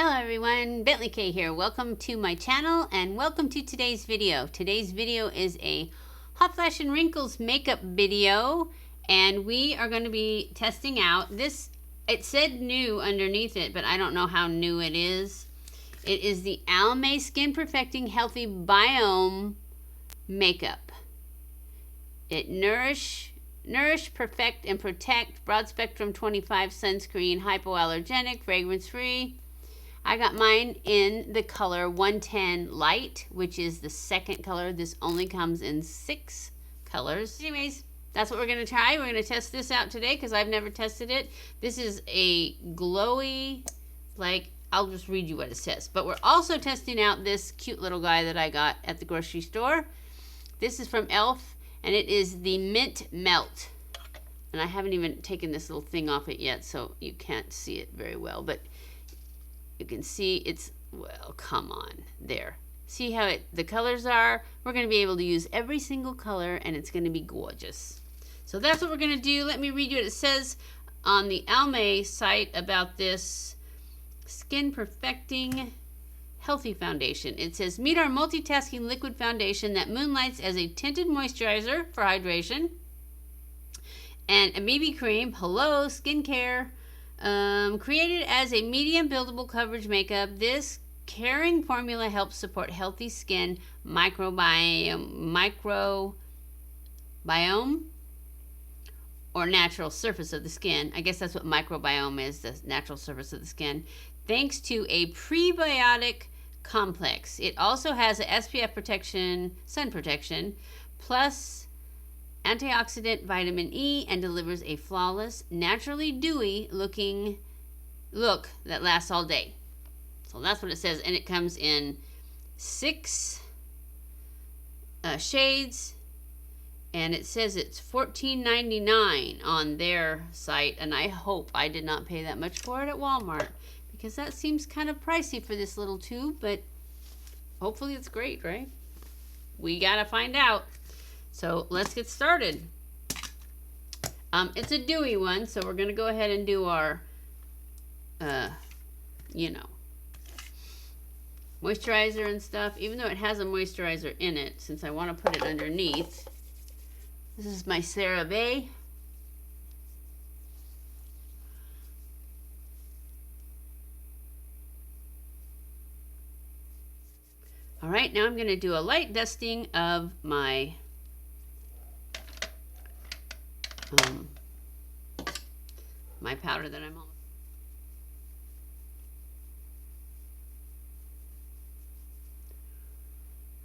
Hello everyone, BentlyK here. Welcome to my channel and welcome to today's video. Today's video is a Hot Flash and Wrinkles makeup video, and we are going to be testing out this. It said new underneath it, but I don't know how new it is. It is the Almay Skin Perfecting Healthy Biome makeup. It nourish, perfect, and protect, broad spectrum 25 sunscreen, hypoallergenic, fragrance free. I got mine in the color 110 Light, which is the second color. This only comes in 6 colors. Anyways, that's what we're going to try. We're going to test this out today because I've never tested it. This is a glowy, I'll just read you what it says. But we're also testing out this cute little guy that I got at the grocery store. This is from e.l.f. and it is the Mint Melt. And I haven't even taken this little thing off it yet, so you can't see it very well. But you can see it's, well, come on, there. See how the colors are? We're going to be able to use every single color, and it's going to be gorgeous. So that's what we're going to do. Let me read you what it says on the Almay site about this Skin Perfecting Healthy Foundation. It says, meet our multitasking liquid foundation that moonlights as a tinted moisturizer for hydration and a BB cream, hello, skincare. Created as a medium buildable coverage makeup, this caring formula helps support healthy skin microbiome or natural surface of the skin. I guess that's what microbiome is, the natural surface of the skin, thanks to a prebiotic complex. It also has a SPF protection, sun protection, plus antioxidant vitamin E, and delivers a flawless, naturally dewy looking look that lasts all day. So that's what it says, and it comes in 6 shades, and it says it's $14.99 on their site, and I hope I did not pay that much for it at Walmart, because that seems kind of pricey for this little tube, but hopefully it's great, right? We gotta find out. So let's get started. It's a dewy one, so we're gonna go ahead and do our, moisturizer and stuff, even though it has a moisturizer in it, since I want to put it underneath. This is my CeraVe. All right, now I'm gonna do a light dusting of my my powder that I'm on.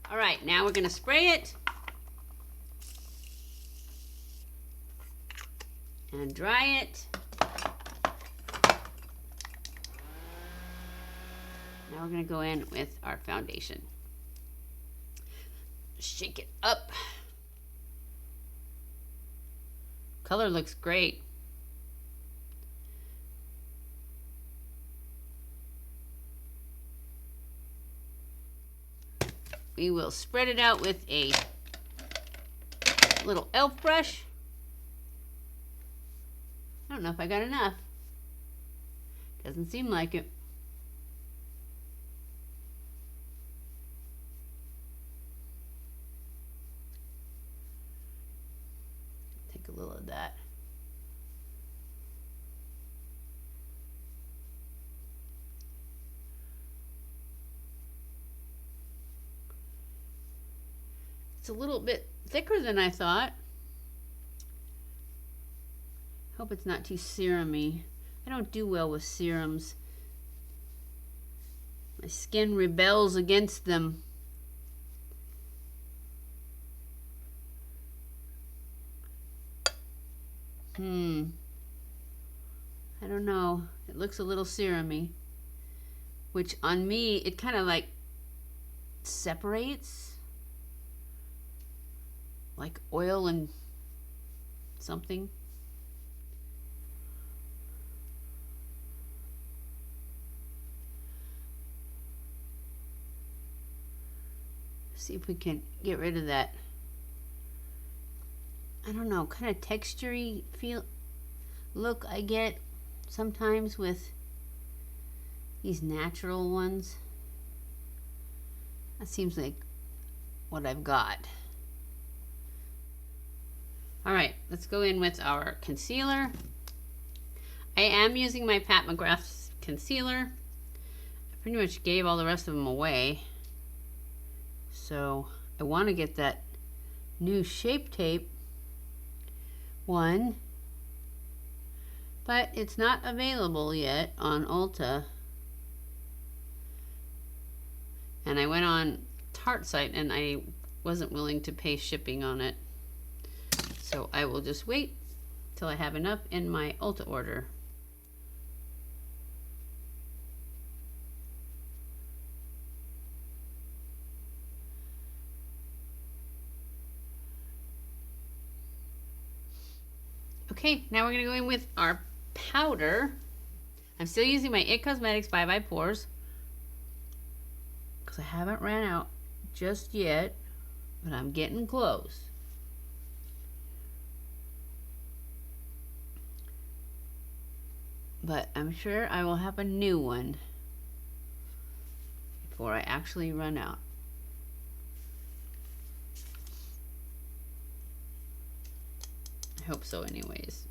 All right, now we're going to spray it and dry it. Now we're going to go in with our foundation. Shake it up. Color looks great. We will spread it out with a little e.l.f. brush. I don't know if I got enough. Doesn't seem like it. Take a little of that. It's a little bit thicker than I thought. Hope it's not too serum-y. I don't do well with serums. My skin rebels against them. I don't know. It looks a little serum-y, which on me, it kind of like separates. Like oil and something. See if we can get rid of that, I don't know, kind of texture-y look I get sometimes with these natural ones. That seems like what I've got. All right, let's go in with our concealer. I am using my Pat McGrath concealer. I pretty much gave all the rest of them away. So I want to get that new Shape Tape one, but it's not available yet on Ulta. And I went on Tarte site and I wasn't willing to pay shipping on it. So I will just wait till I have enough in my Ulta order. Okay, now we're gonna go in with our powder. I'm still using my IT Cosmetics Bye Bye Pores because I haven't ran out just yet, but I'm getting close. But I'm sure I will have a new one before I actually run out. I hope so anyways.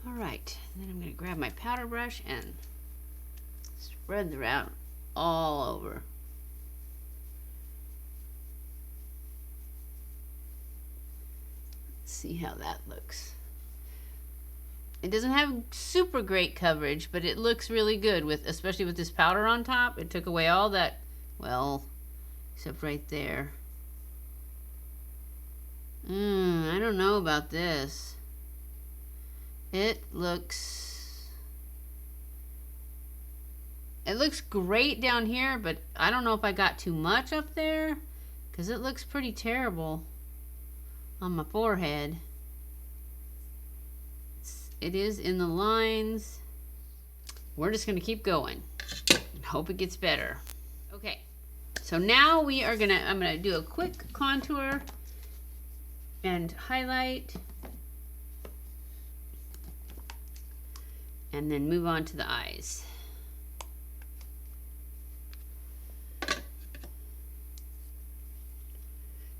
All right, and then I'm going to grab my powder brush and spread the out all over. Let's see how that looks. It doesn't have super great coverage, but it looks really good with, especially with this powder on top. It took away all that, well, except right there. I don't know about this. It looks great down here, but I don't know if I got too much up there because it looks pretty terrible on my forehead. It is in the lines. We're just gonna keep going and hope it gets better. Okay, so now I'm gonna do a quick contour and highlight, and then move on to the eyes.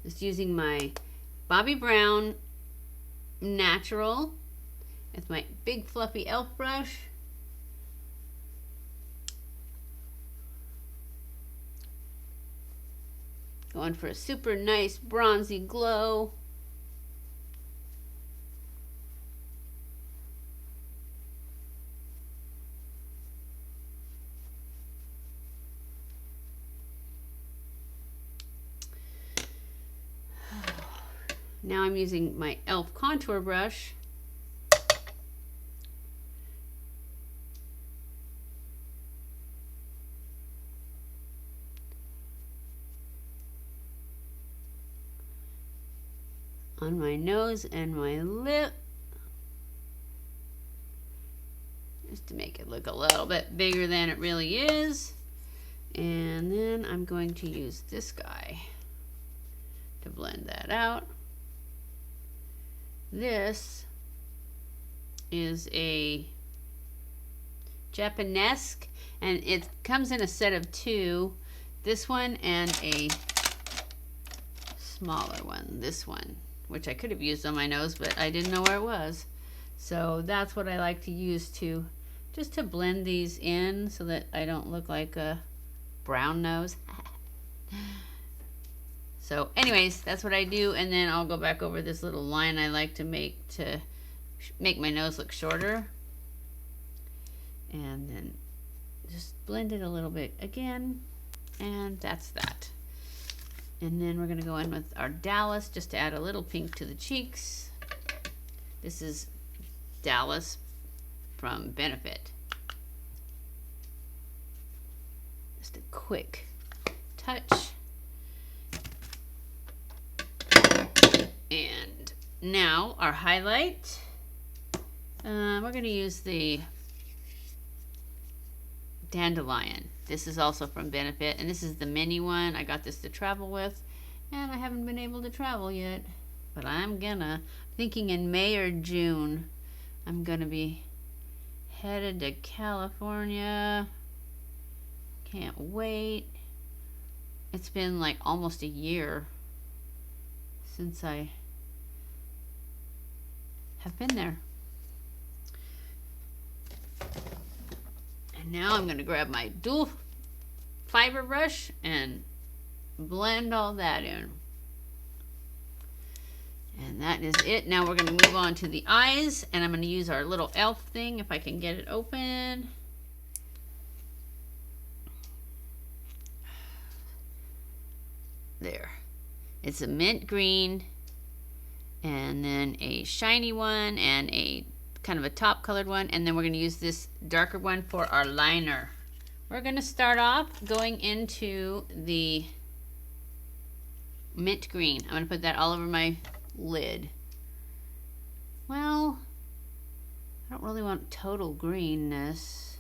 Just using my Bobbi Brown Natural with my big fluffy e.l.f. brush. Going for a super nice bronzy glow. Now I'm using my e.l.f. contour brush. On my nose and my lip, just to make it look a little bit bigger than it really is. And then I'm going to use this guy to blend that out. This is a Japanesque, and it comes in a set of two. This one and a smaller one, this one, which I could have used on my nose, but I didn't know where it was. So that's what I like to use just to blend these in so that I don't look like a brown nose. So anyways, that's what I do, and then I'll go back over this little line I like to make my nose look shorter. And then just blend it a little bit again, and that's that. And then we're going to go in with our Dallas just to add a little pink to the cheeks. This is Dallas from Benefit. Just a quick touch. And now our highlight. We're going to use the Dandelion. This is also from Benefit, and this is the mini one. I got this to travel with, and I haven't been able to travel yet, but I'm thinking in May or June, I'm gonna be headed to California. Can't wait. It's been like almost a year since I have been there. And now I'm going to grab my dual fiber brush and blend all that in. And that is it. Now we're going to move on to the eyes, and I'm going to use our little e.l.f. thing if I can get it open. There. It's a mint green, and then a shiny one, and a kind of a top colored one, and then we're going to use this darker one for our liner. We're going to start off going into the mint green. I'm going to put that all over my lid. Well, I don't really want total greenness.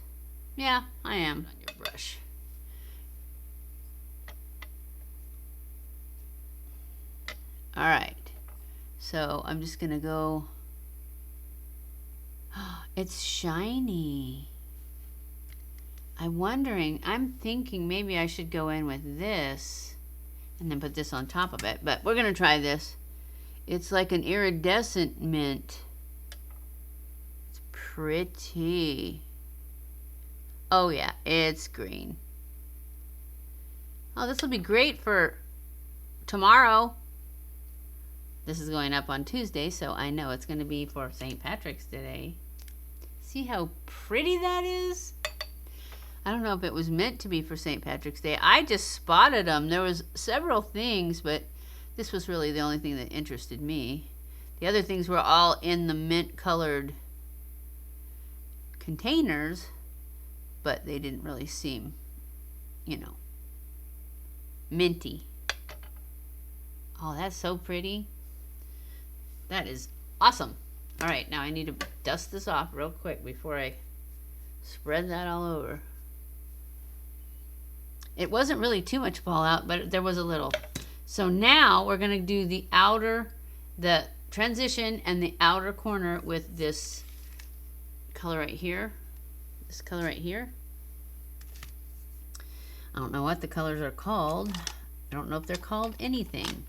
Yeah, I am. On your brush. All right, so I'm just gonna go, it's shiny. I'm thinking maybe I should go in with this and then put this on top of it, but we're gonna try this. It's like an iridescent mint. It's pretty. Oh yeah, it's green. Oh, this will be great for tomorrow. This is going up on Tuesday, so I know it's going to be for St. Patrick's Day. See how pretty that is? I don't know if it was meant to be for St. Patrick's Day. I just spotted them. There was several things, but this was really the only thing that interested me. The other things were all in the mint-colored containers, but they didn't really seem, you know, minty. Oh, that's so pretty. That is awesome. All right, now I need to dust this off real quick before I spread that all over. It wasn't really too much fallout, but there was a little. So now we're gonna do the transition and the outer corner with this color right here. This color right here. I don't know what the colors are called. I don't know if they're called anything.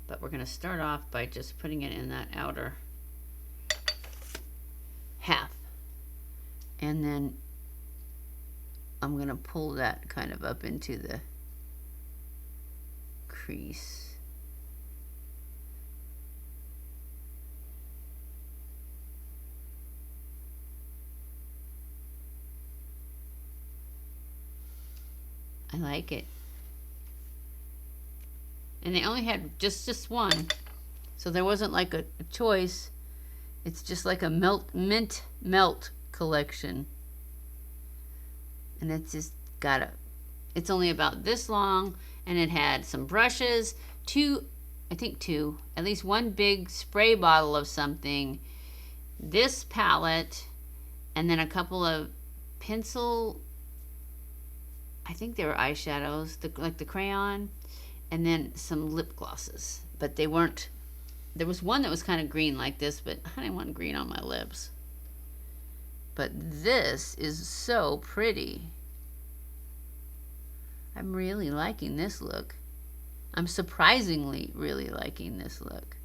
But we're going to start off by just putting it in that outer half. And then I'm going to pull that kind of up into the crease. I like it. And they only had just one, so there wasn't like a choice. It's just like a mint melt collection, and it's just it's only about this long, and it had some brushes, at least one big spray bottle of something, this palette, and then a couple of pencil, I think they were eyeshadows, like the crayon, and then some lip glosses, but they weren't, there was one that was kind of green like this, but I didn't want green on my lips. But this is so pretty. I'm really liking this look. I'm surprisingly really liking this look.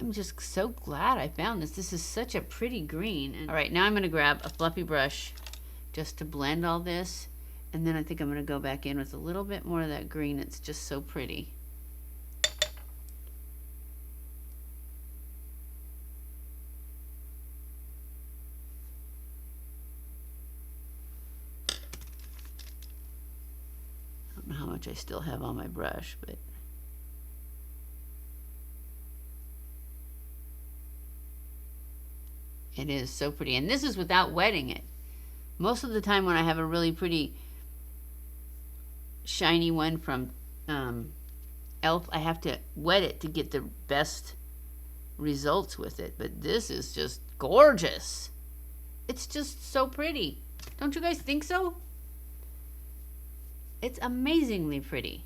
I'm just so glad I found this. This is such a pretty green. All right, now I'm gonna grab a fluffy brush just to blend all this, and then I think I'm going to go back in with a little bit more of that green. It's just so pretty. I don't know how much I still have on my brush, but it is so pretty. And this is without wetting it. Most of the time when I have a really pretty shiny one from e.l.f., I have to wet it to get the best results with it, but this is just gorgeous. It's just so pretty. Don't you guys think so? It's amazingly pretty.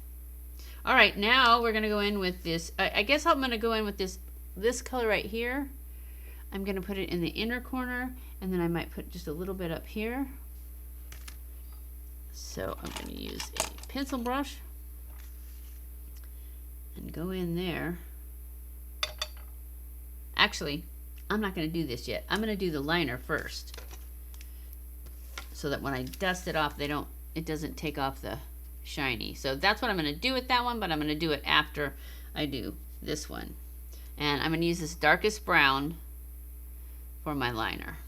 All right, now we're gonna go in with this. I guess I'm gonna go in with this color right here. I'm gonna put it in the inner corner, and then I might put just a little bit up here. So I'm gonna use a pencil brush and go in there. Actually, I'm not gonna do this yet. I'm gonna do the liner first, so that when I dust it off, it doesn't take off the shiny. So that's what I'm gonna do with that one, but I'm gonna do it after I do this one. And I'm gonna use this darkest brown for my liner.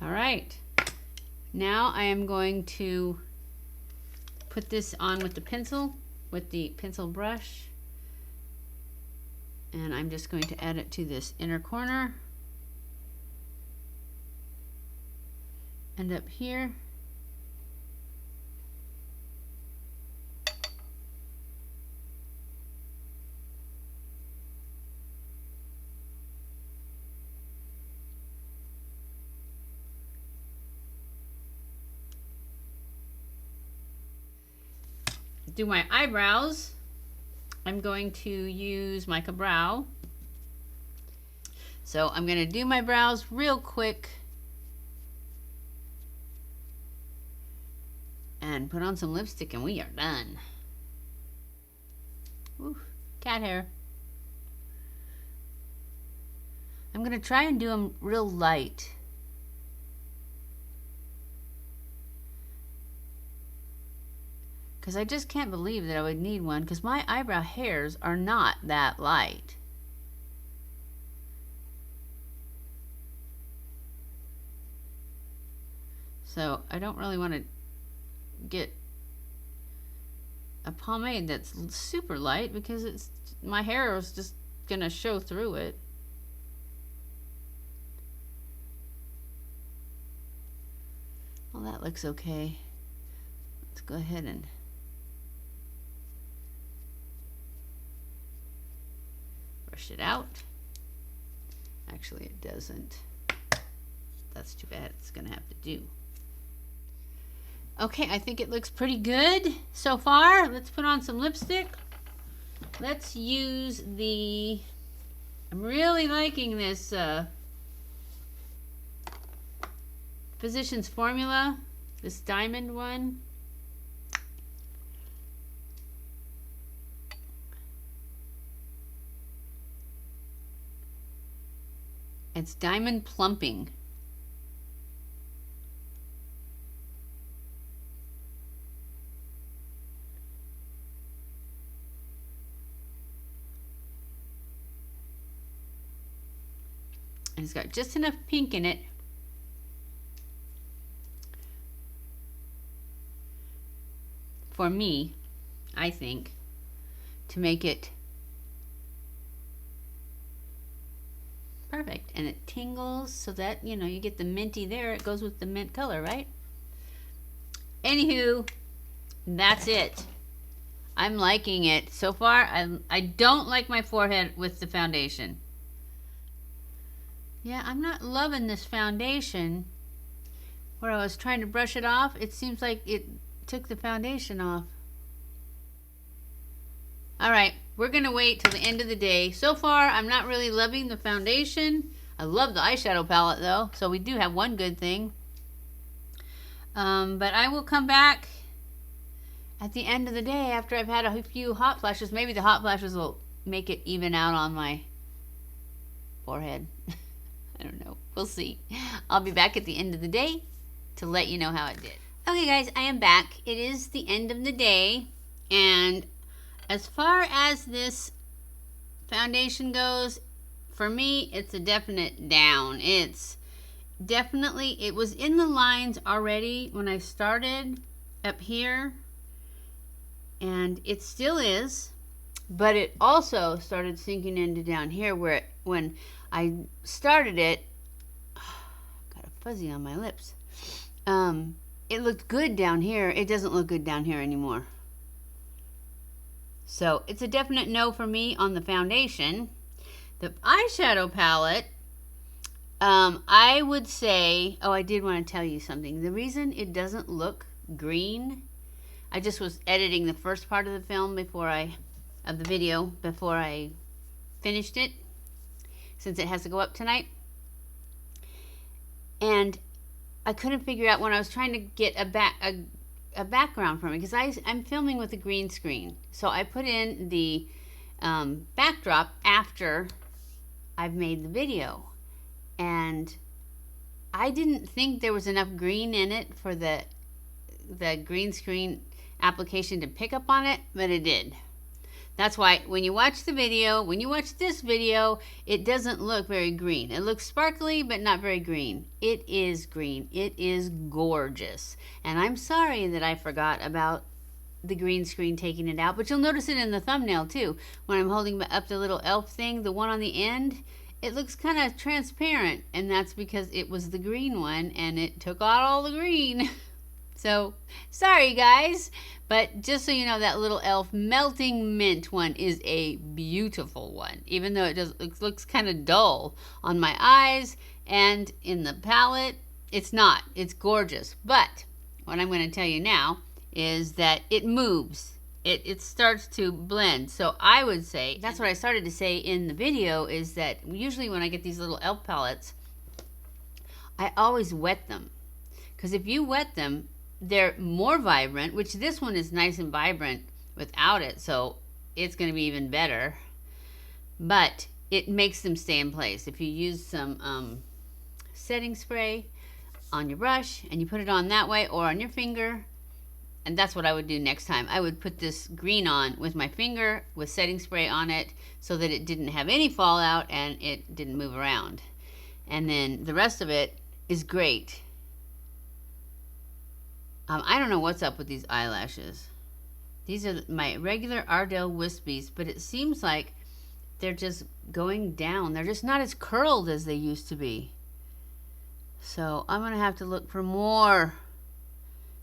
All right, now I am going to put this on with the pencil brush, and I'm just going to add it to this inner corner and up here. Do my eyebrows, I'm going to use Mica Brow. So I'm going to do my brows real quick and put on some lipstick, and we are done. Ooh, cat hair. I'm going to try and do them real light. Because I just can't believe that I would need one, because my eyebrow hairs are not that light. So I don't really want to get a pomade that's super light, because my hair is just going to show through it. Well, that looks okay. Let's go ahead and brush it out. Actually, it doesn't. That's too bad. It's gonna have to do. Okay, I think it looks pretty good so far. Let's put on some lipstick. Let's use I'm really liking this Physicians Formula, this diamond one. It's diamond plumping. And it's got just enough pink in it for me, I think, to make it perfect. And it tingles so that, you know, you get the minty there. It goes with the mint color, right? Anywho, that's it. I'm liking it so far. I don't like my forehead with the foundation. Yeah, I'm not loving this foundation. Where I was trying to brush it off, it seems like it took the foundation off. All right, we're gonna wait till the end of the day. So far, I'm not really loving the foundation. I love the eyeshadow palette though, so we do have one good thing. But I will come back at the end of the day after I've had a few hot flashes. Maybe the hot flashes will make it even out on my forehead. I don't know. We'll see. I'll be back at the end of the day to let you know how it did. Okay guys, I am back. It is the end of the day, and As far as this foundation goes, for me, it's a definite down. It's definitely, it was in the lines already when I started up here, and it still is, but it also started sinking into down here where when I started it, got a fuzzy on my lips. It looked good down here. It doesn't look good down here anymore. So it's a definite no for me on the foundation. The eyeshadow palette, I would say, oh, I did want to tell you something. The reason it doesn't look green, I just was editing the first part of the film of the video before I finished it, since it has to go up tonight. And I couldn't figure out when I was trying to get a background from it, because I'm filming with a green screen. So I put in the backdrop after I've made the video. And I didn't think there was enough green in it for the green screen application to pick up on it, but it did. That's why when you watch the video, when you watch this video, it doesn't look very green. It looks sparkly, but not very green. It is green. It is gorgeous. And I'm sorry that I forgot about the green screen taking it out, but you'll notice it in the thumbnail too. When I'm holding up the little e.l.f. thing, the one on the end, it looks kind of transparent, and that's because it was the green one and it took out all the green. So, sorry guys, but just so you know, that little e.l.f. Melting Mint one is a beautiful one, even though it looks kind of dull on my eyes and in the palette. It's not. It's gorgeous. But what I'm going to tell you now is that it moves. It starts to blend. So I would say, that's what I started to say in the video, is that usually when I get these little e.l.f. palettes, I always wet them. Because if you wet them, they're more vibrant, which this one is nice and vibrant without it, so it's going to be even better. But it makes them stay in place. If you use some setting spray on your brush and you put it on that way or on your finger, and that's what I would do next time. I would put this green on with my finger with setting spray on it so that it didn't have any fallout and it didn't move around. And then the rest of it is great. I don't know what's up with these eyelashes. These are my regular Ardell Wispies, but it seems like they're just going down. They're just not as curled as they used to be. So I'm going to have to look for more,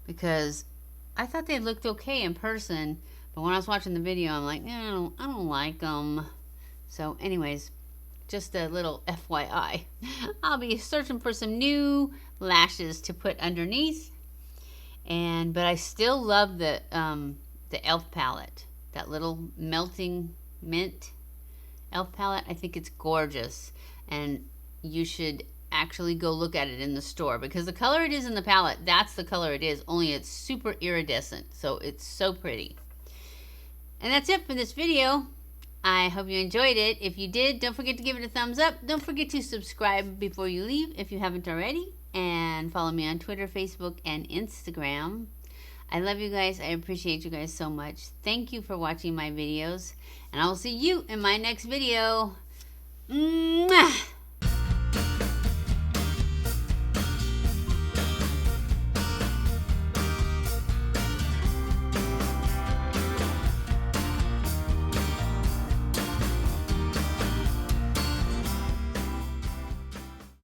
because I thought they looked okay in person, but when I was watching the video, I'm like, I don't like them. So anyways, just a little FYI. I'll be searching for some new lashes to put underneath. But I still love the e.l.f. palette. That little Melting Mint e.l.f. palette. I think it's gorgeous. And you should actually go look at it in the store, because the color it is in the palette, that's the color it is, only it's super iridescent. So it's so pretty. And that's it for this video. I hope you enjoyed it. If you did, don't forget to give it a thumbs up. Don't forget to subscribe before you leave if you haven't already. And follow me on Twitter, Facebook, and Instagram. I love you guys. I appreciate you guys so much. Thank you for watching my videos. And I will see you in my next video. Mwah!